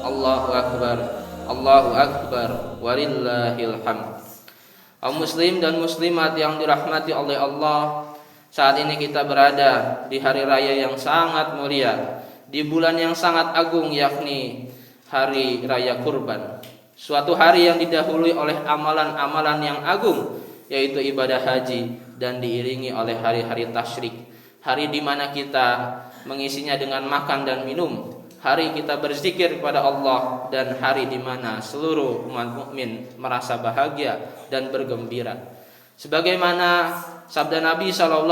Allahu Akbar, Allahu Akbar, walillahil hamd. Kaum muslim dan muslimat yang dirahmati oleh Allah, saat ini kita berada di hari raya yang sangat mulia, di bulan yang sangat agung, yakni hari raya kurban. Suatu hari yang didahului oleh amalan-amalan yang agung, yaitu ibadah haji, dan diiringi oleh hari-hari tasyrik, hari di mana kita mengisinya dengan makan dan minum, hari kita berzikir kepada Allah, dan hari di mana seluruh umat mukmin merasa bahagia dan bergembira. Sebagaimana sabda Nabi SAW,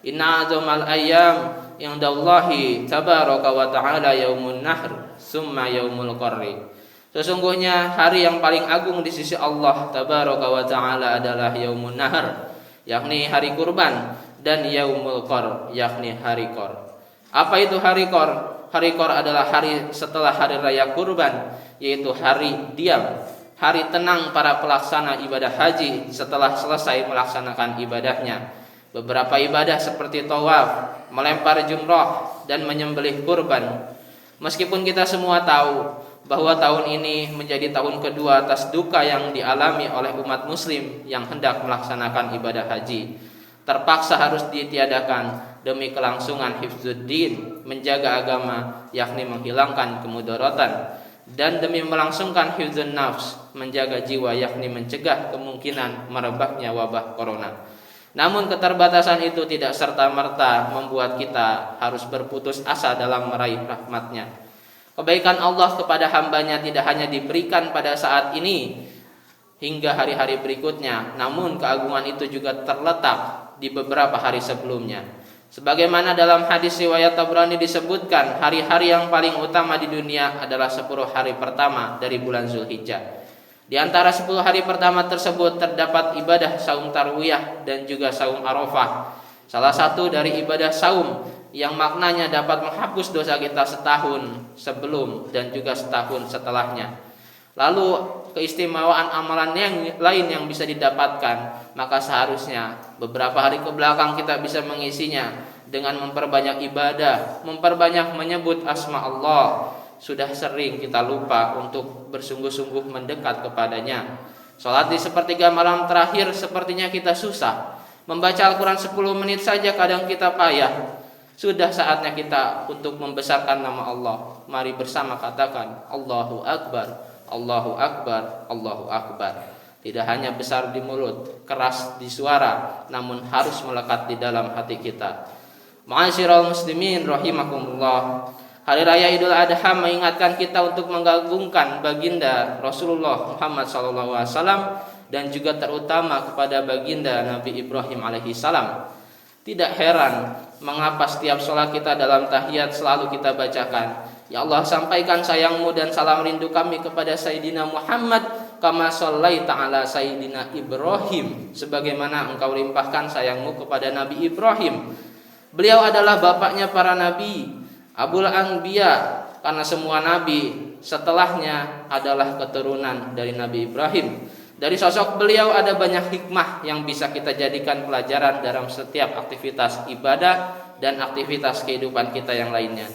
Inna azamal ayyam indallahi tabaraka wa ta'ala yaumun nahr summa yaumul qarri. Sesungguhnya hari yang paling agung di sisi Allah tabaraka wa ta'ala adalah yaumun nahr, yakni hari kurban, dan yaumul qar, yakni hari qar. Apa itu hari qar? Hari qar adalah hari setelah hari raya kurban, yaitu hari diam, hari tenang para pelaksana ibadah haji setelah selesai melaksanakan ibadahnya. Beberapa ibadah seperti tawaf, melempar jumrah, dan menyembelih kurban. Meskipun kita semua tahu bahwa tahun ini menjadi tahun kedua atas duka yang dialami oleh umat muslim yang hendak melaksanakan ibadah haji, terpaksa harus ditiadakan demi kelangsungan hifzuddin, menjaga agama, yakni menghilangkan kemudaratan, dan demi melangsungkan hifdzun nafs, menjaga jiwa, yakni mencegah kemungkinan merebaknya wabah corona. Namun keterbatasan itu tidak serta-merta membuat kita harus berputus asa dalam meraih rahmatnya. Kebaikan Allah kepada hambanya tidak hanya diberikan pada saat ini hingga hari-hari berikutnya, namun keagungan itu juga terletak di beberapa hari sebelumnya. Sebagaimana dalam hadis riwayat Tabrani disebutkan, hari-hari yang paling utama di dunia adalah 10 hari pertama dari bulan Zulhijjah. Di antara 10 hari pertama tersebut terdapat ibadah saum tarwiyah dan juga saum Arafah. Salah satu dari ibadah saum yang maknanya dapat menghapus dosa kita setahun sebelum dan juga setahun setelahnya. Lalu keistimewaan amalan yang lain yang bisa didapatkan, maka seharusnya beberapa hari ke belakang kita bisa mengisinya dengan memperbanyak ibadah, memperbanyak menyebut asma Allah. Sudah sering kita lupa untuk bersungguh-sungguh mendekat kepadanya. Salat di sepertiga malam terakhir sepertinya kita susah. Membaca Al-Quran 10 menit saja kadang kita payah. Sudah saatnya kita untuk membesarkan nama Allah. Mari bersama katakan Allahu Akbar, Allahu Akbar, Allahu Akbar. Tidak hanya besar di mulut, keras di suara, namun harus melekat di dalam hati kita. Ma'asyiral muslimin rahimakumullah. Hari Raya Idul Adha mengingatkan kita untuk mengagungkan baginda Rasulullah Muhammad SAW dan juga terutama kepada baginda Nabi Ibrahim alaihissalam. Tidak heran mengapa setiap sholat kita dalam tahiyat selalu kita bacakan, Ya Allah, sampaikan sayangmu dan salam rindu kami kepada Sayyidina Muhammad kama shallaita ala Sayyidina Ibrahim, sebagaimana engkau limpahkan sayangmu kepada Nabi Ibrahim. Beliau adalah bapaknya para nabi, Abul Anbiya, karena semua nabi setelahnya adalah keturunan dari Nabi Ibrahim. Dari sosok beliau ada banyak hikmah yang bisa kita jadikan pelajaran dalam setiap aktivitas ibadah dan aktivitas kehidupan kita yang lainnya.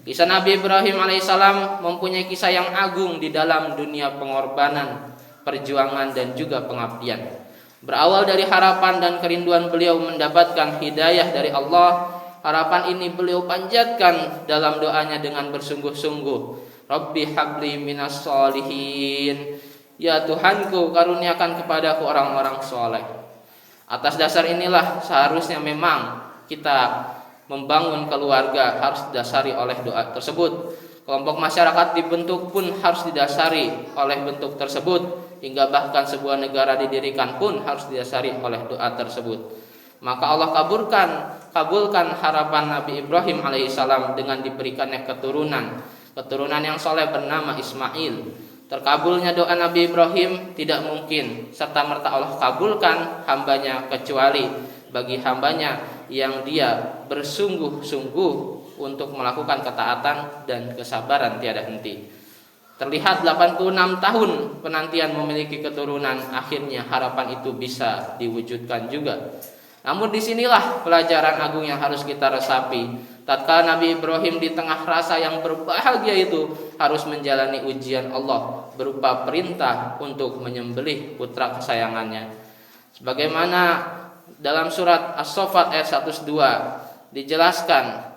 Kisah Nabi Ibrahim alaihissalam mempunyai kisah yang agung di dalam dunia pengorbanan, perjuangan, dan juga pengabdian. Berawal dari harapan dan kerinduan beliau mendapatkan hidayah dari Allah, harapan ini beliau panjatkan dalam doanya dengan bersungguh-sungguh. Rabbi habli minas sholihin, ya Tuhanku, karuniakan kepadaku orang-orang soleh. Atas dasar inilah seharusnya memang kita membangun keluarga harus didasari oleh doa tersebut. Kelompok masyarakat dibentuk pun harus didasari oleh bentuk tersebut. Hingga bahkan sebuah negara didirikan pun harus didasari oleh doa tersebut. Maka Allah kabulkan harapan Nabi Ibrahim alaihissalam dengan diberikannya keturunan yang soleh bernama Ismail. Terkabulnya doa Nabi Ibrahim tidak mungkin serta-merta Allah kabulkan hambanya, kecuali bagi hambanya yang dia bersungguh-sungguh untuk melakukan ketaatan dan kesabaran tiada henti. Terlihat 86 tahun penantian memiliki keturunan, akhirnya harapan itu bisa diwujudkan juga. Namun disinilah pelajaran agung yang harus kita resapi. Tatkala Nabi Ibrahim di tengah rasa yang berbahagia itu harus menjalani ujian Allah berupa perintah untuk menyembelih putra kesayangannya. Sebagaimana dalam surat As-Saffat ayat 102 dijelaskan,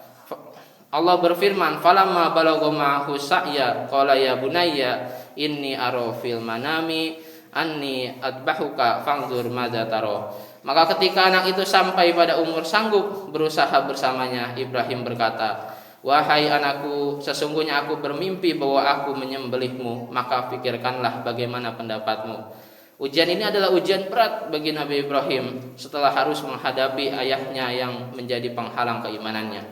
Allah berfirman, "Falamma balagha ma'ahu sa'ya qala ya bunayya inni ara fil manami anni adbahuka fanzur madza tara." Maka ketika anak itu sampai pada umur sanggup berusaha bersamanya, Ibrahim berkata, "Wahai anakku, sesungguhnya aku bermimpi bahwa aku menyembelihmu, maka pikirkanlah bagaimana pendapatmu." Ujian ini adalah ujian berat bagi Nabi Ibrahim setelah harus menghadapi ayahnya yang menjadi penghalang keimanannya.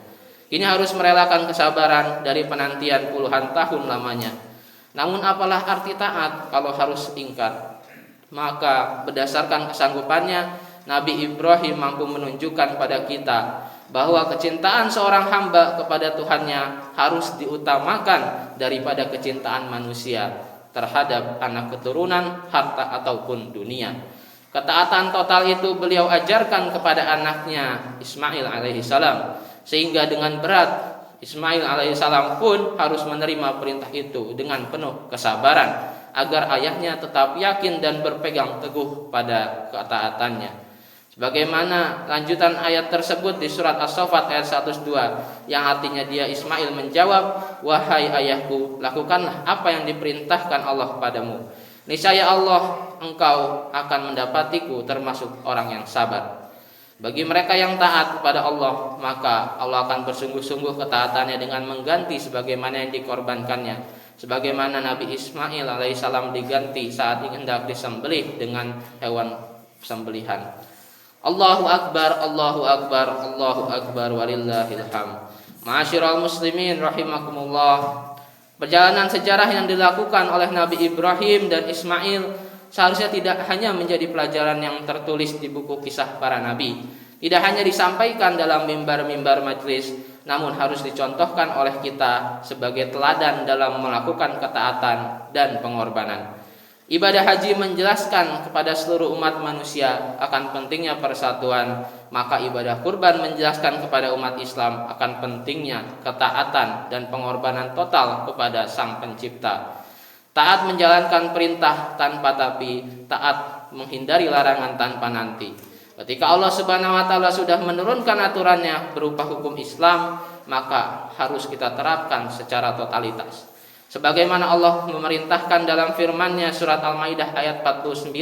Ini harus merelakan kesabaran dari penantian puluhan tahun lamanya. Namun apalah arti taat kalau harus ingkar? Maka berdasarkan kesanggupannya, Nabi Ibrahim mampu menunjukkan pada kita bahwa kecintaan seorang hamba kepada Tuhannya harus diutamakan daripada kecintaan manusia terhadap anak keturunan, harta ataupun dunia. Ketaatan total itu beliau ajarkan kepada anaknya Ismail alaihissalam, sehingga dengan berat Ismail alaihissalam pun harus menerima perintah itu dengan penuh kesabaran agar ayahnya tetap yakin dan berpegang teguh pada ketaatannya. Sebagaimana lanjutan ayat tersebut di surat As-Saffat ayat 102 yang artinya dia Ismail menjawab, "Wahai ayahku, lakukanlah apa yang diperintahkan Allah padamu. Niscaya Allah engkau akan mendapatiku termasuk orang yang sabar." Bagi mereka yang taat kepada Allah, maka Allah akan bersungguh-sungguh ketaatannya dengan mengganti sebagaimana yang dikorbankannya. Sebagaimana Nabi Ismail alaihissalam diganti saat hendak disembelih dengan hewan sembelihan. Allahu Akbar, Allahu Akbar, Allahu Akbar, walillahil hamd. Ma'asyiral muslimin rahimakumullah. Perjalanan sejarah yang dilakukan oleh Nabi Ibrahim dan Ismail seharusnya tidak hanya menjadi pelajaran yang tertulis di buku kisah para nabi, tidak hanya disampaikan dalam mimbar-mimbar majelis, namun harus dicontohkan oleh kita sebagai teladan dalam melakukan ketaatan dan pengorbanan. Ibadah haji menjelaskan kepada seluruh umat manusia akan pentingnya persatuan, maka ibadah kurban menjelaskan kepada umat Islam akan pentingnya ketaatan dan pengorbanan total kepada Sang Pencipta. Taat menjalankan perintah tanpa tapi, taat menghindari larangan tanpa nanti. Ketika Allah Subhanahu wa taala sudah menurunkan aturannya berupa hukum Islam, maka harus kita terapkan secara totalitas. Sebagaimana Allah memerintahkan dalam firman-Nya surat Al-Maidah ayat 49.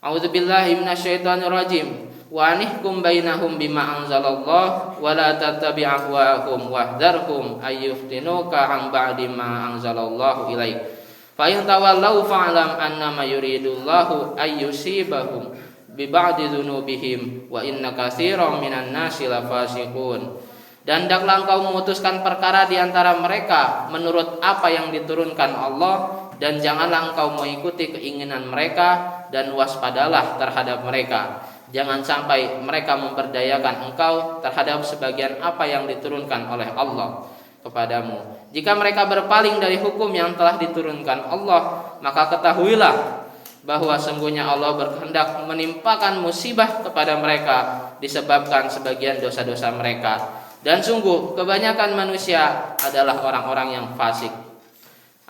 A'udzubillahi minasyaitonirrajim. Wa anihkum bainahum bima anzalallah wa la tattabi' ahwa'ahum wahdharhum ayyuftinuka 'an ba'di ma anzalallahu ilaik. Fa in tawallaw fa'lam annama yuridullahu ayyusibahum bi ba'di dzunubihim wa inna katsiran minan nasi lafasiqun. Dan hendaklah engkau memutuskan perkara di antara mereka menurut apa yang diturunkan Allah, dan janganlah engkau mengikuti keinginan mereka, dan waspadalah terhadap mereka. Jangan sampai mereka memperdayakan engkau terhadap sebagian apa yang diturunkan oleh Allah kepadamu. Jika mereka berpaling dari hukum yang telah diturunkan Allah, maka ketahuilah bahwa sungguhnya Allah berkehendak menimpakan musibah kepada mereka disebabkan sebagian dosa-dosa mereka. Dan sungguh kebanyakan manusia adalah orang-orang yang fasik.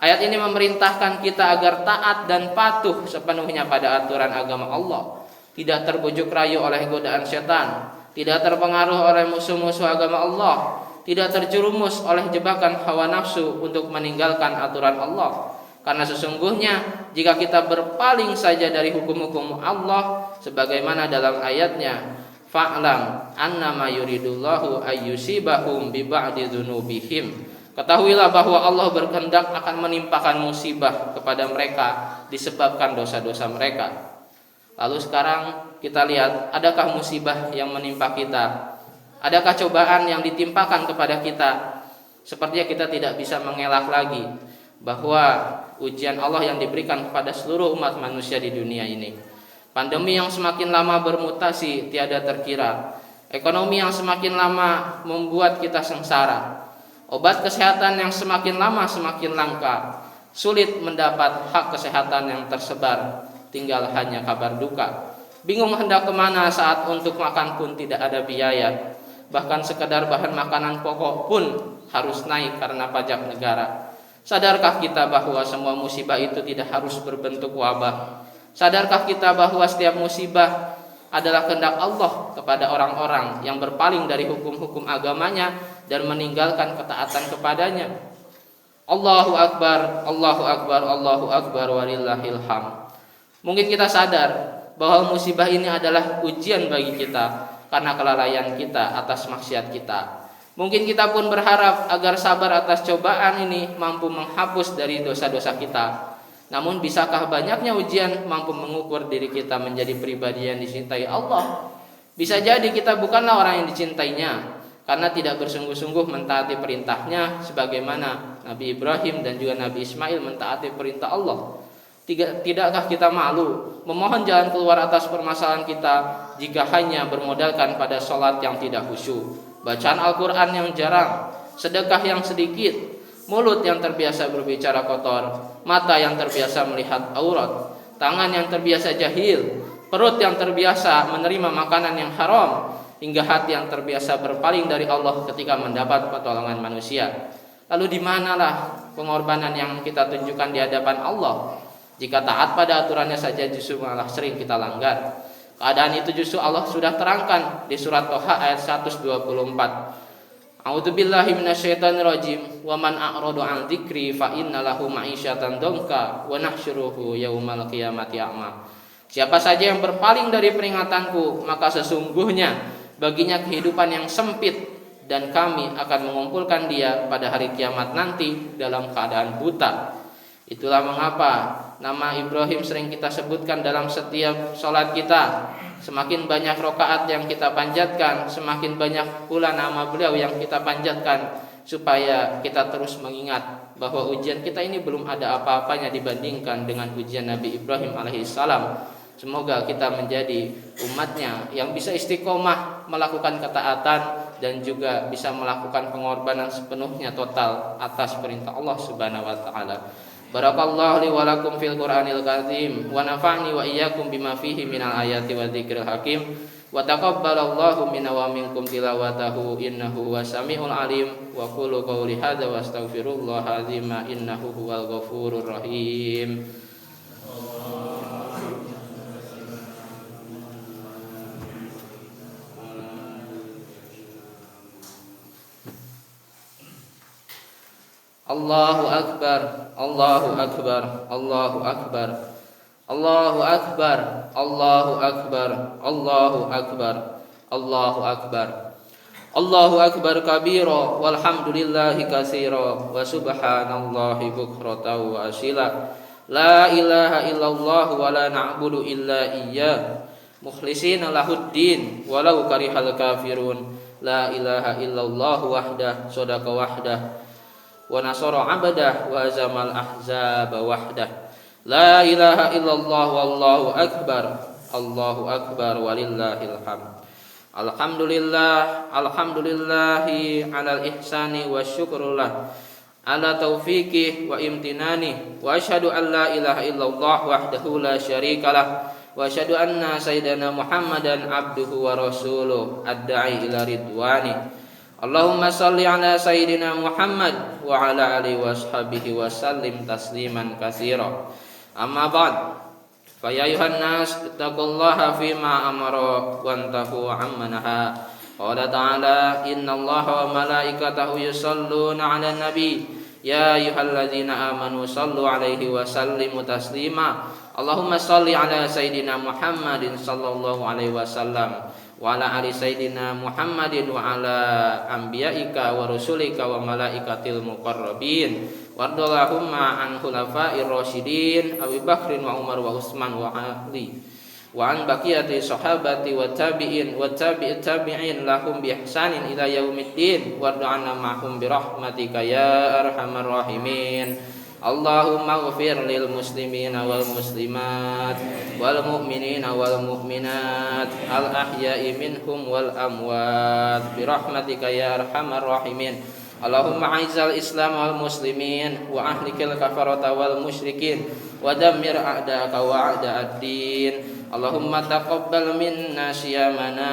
Ayat ini memerintahkan kita agar taat dan patuh sepenuhnya pada aturan agama Allah, tidak terbujuk rayu oleh godaan setan, tidak terpengaruh oleh musuh-musuh agama Allah, tidak terjerumus oleh jebakan hawa nafsu untuk meninggalkan aturan Allah. Karena sesungguhnya jika kita berpaling saja dari hukum-hukum Allah, sebagaimana dalam ayatnya, fa'lam annama yuridullahu ayyusibahum bi ba'di dzunubihim. Ketahuilah bahwa Allah berkehendak akan menimpakan musibah kepada mereka disebabkan dosa-dosa mereka. Lalu sekarang kita lihat, adakah musibah yang menimpa kita? Adakah cobaan yang ditimpakan kepada kita? Sepertinya kita tidak bisa mengelak lagi bahwa ujian Allah yang diberikan kepada seluruh umat manusia di dunia ini. Pandemi yang semakin lama bermutasi tiada terkira. Ekonomi yang semakin lama membuat kita sengsara. Obat kesehatan yang semakin lama semakin langka. Sulit mendapat hak kesehatan yang tersebar. Tinggal hanya kabar duka. bingung hendak kemana saat untuk makan pun tidak ada biaya. Bahkan sekedar bahan makanan pokok pun harus naik karena pajak negara. Sadarkah kita bahwa semua musibah itu tidak harus berbentuk wabah? Sadarkah kita bahwa setiap musibah adalah kehendak Allah kepada orang-orang yang berpaling dari hukum-hukum agamanya dan meninggalkan ketaatan kepadanya? Allahu Akbar, Allahu Akbar, Allahu Akbar, walillahil hamd. Mungkin kita sadar bahwa musibah ini adalah ujian bagi kita karena kelalaian kita atas maksiat kita. Mungkin kita pun berharap agar sabar atas cobaan ini mampu menghapus dari dosa-dosa kita. Namun bisakah banyaknya ujian mampu mengukur diri kita menjadi pribadi yang dicintai Allah? Bisa jadi kita bukanlah orang yang dicintainya karena tidak bersungguh-sungguh mentaati perintahnya sebagaimana Nabi Ibrahim dan juga Nabi Ismail mentaati perintah Allah. Tidakkah kita malu memohon jalan keluar atas permasalahan kita jika hanya bermodalkan pada sholat yang tidak khusyuk, bacaan Al-Quran yang jarang, sedekah yang sedikit, mulut yang terbiasa berbicara kotor, mata yang terbiasa melihat aurat, tangan yang terbiasa jahil, perut yang terbiasa menerima makanan yang haram, hingga hati yang terbiasa berpaling dari Allah ketika mendapat pertolongan manusia. Lalu di manalah pengorbanan yang kita tunjukkan di hadapan Allah? Jika taat pada aturannya saja justru malah sering kita langgar. Keadaan itu justru Allah sudah terangkan di surat Toha ayat 124. A'udzubillahi minasyaitonirrajim. Wa man a'radu 'an dzikri fa inna lahu ma'isyatan dhanka wa nahsyuruhu yaumal qiyamati a'ma. Siapa saja yang berpaling dari peringatanku, maka sesungguhnya baginya kehidupan yang sempit dan kami akan mengumpulkan dia pada hari kiamat nanti dalam keadaan buta. Itulah mengapa nama Ibrahim sering kita sebutkan dalam setiap sholat kita. Semakin banyak rokaat yang kita panjatkan, semakin banyak pula nama beliau yang kita panjatkan, supaya kita terus mengingat bahwa ujian kita ini belum ada apa-apanya dibandingkan dengan ujian Nabi Ibrahim alaihissalam. Semoga kita menjadi umatnya yang bisa istiqomah melakukan ketaatan dan juga bisa melakukan pengorbanan sepenuhnya total atas perintah Allah Subhanahu wa taala. Barakallahu li wa lakum fil Qur'anil karim wa nafa'ni wa iyyakum bima fihi minal ayati wa dzikril hakim wa taqabbalallahu minna wa minkum tilawatahu innahu wasamiul alim wa qulu qawli hadza wa astaghfirullah azima innahu huwal ghafurur rahim. Allahu Akbar, Allahu Akbar, Allahu Akbar, Allahu Akbar, Allahu Akbar, Allahu Akbar, Allahu Akbar, Allahu Akbar kabira walhamdulillahi katsira wa subhanallahi bukratan wa asila. La ilaha illallah wa la na'budu illa iyyah mukhlishina lahuddin walau karihal kafirun. La ilaha illallah wahdah sadaqa wahdah wa nasara 'abdah wa hazamal ahzaba wahdah. La ilaha illallah wallahu akbar. Allahu akbar walillahil hamd. Alhamdulillah, alhamdulillahi alal ihsani wa syukrullah ala taufiqih wa imtinani wa asyhadu an la ilaha illallah wahdahu la syarikalah wa asyhadu anna sayyidana Muhammadan abduhu wa rasuluh ad-da'i ila ridwani. Allahumma salli ala sayyidina Muhammad wa ala alihi washabihi wa sallim tasliman katsira. Amma ba'd. Fa ya ayuhan nas taqullaha fima amara wa antahu amma naha. Qala ta'ala innallaha wa malaikatahu yusholluna 'alan nabi. Ya ayyuhalladzina amanu shallu 'alaihi wa sallimu taslima. Allahumma shalli ala sayyidina Muhammadin sallallahu alaihi wasallam wa ala ali sayyidina Muhammadin wa ala anbiya'ika wa rusulika wa malaikatil muqarrabin wardallahumma an khulafa'ir rasyidin Abu Bakrin wa Umar wa Utsman wa Ali wa an baqiyati sahabati wa tabi'in wa tabi'it tabi'in lahum bi ihsanin ila yaumiddin warda'na ma'hum bi rahmatika ya arhamar rahimin. Allahumma ighfir lil muslimina wal muslimat wal mu'minina wal mu'minat al ahya'i minhum wal amwat bi rahmatika ya arhamar rahimin. Allahumma a'izzal islam wal muslimin wa ahlikil kafarata wal musyrikin wa dammir a'da'aka wa a'da'ad din Allahumma taqabbal minna siyamana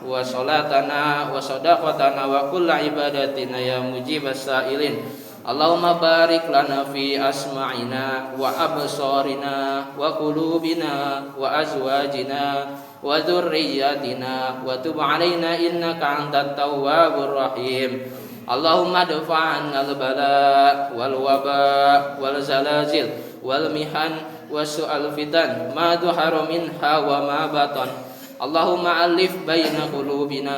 wa salatana wa sadaqatana wa kulla ibadatina ya mujibas sa'ilin. Allahumma barik lana fi asma'ina wa absarina wa qulubina wa azwajina wa dzurriyyatina wa tub 'alaina innaka antat tawwabur rahim. Allahumma dafa'anna al-bala wal waba wal zalazil wal mihan wa su'al fitan ma dhahara minha wa ma batan. Allahumma alif baina qulubina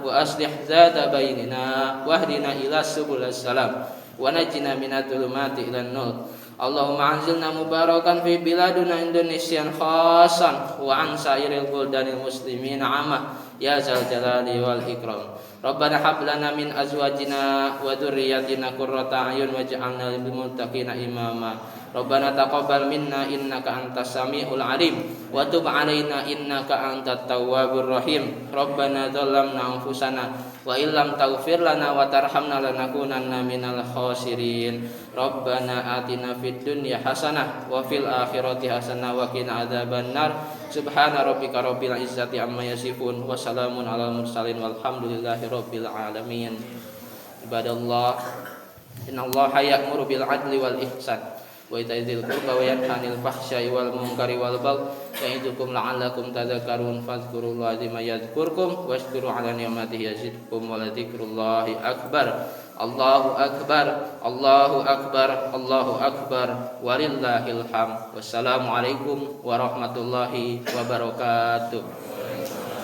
wa aslih zata bainina wahdina ila subulas salam wa najina minadh dhulumati ilan nur. Allahumma anzilna mubarakan fi biladuna Indonesia khasan wa an sairil buldanil muslimin amma ya zal jalali wal ikram. Rabbana hab lana min azwajina wa dzurriyyatina qurrata a'yun waj'alna lil muttaqina imama. Rabbana taqabbal minna innaka antas samiul alim wa tub 'alaina innaka antat tawwabur rahim. Rabbana dzalamna anfusana wa illam taghfir lana wa tarhamna lanakunanna minal khasirin. Rabbana atina fid dunya hasanah wa fil akhirati hasanah wa qina adzabannar. Subhana rabbika rabbil izzati amma yasifun wa salamun alal mursalin walhamdulillahi rabbil alamin. Ibadallah, innallaha ya'muru bil 'adli wal ihsan wa ita'i dzil qurba wa yanha 'anil fahsya'i wal munkari wal baghi ya'idukum la'allakum tadhakkarun. Fadhkurullaha azima yadhkurkum washkuru 'ala ni'matihi yazidkum wa ladzikrullahi akbar. Allahu akbar, Allahu akbar, Allahu akbar, walillahil hamd. Wassalamualaikum warahmatullahi wabarakatuh.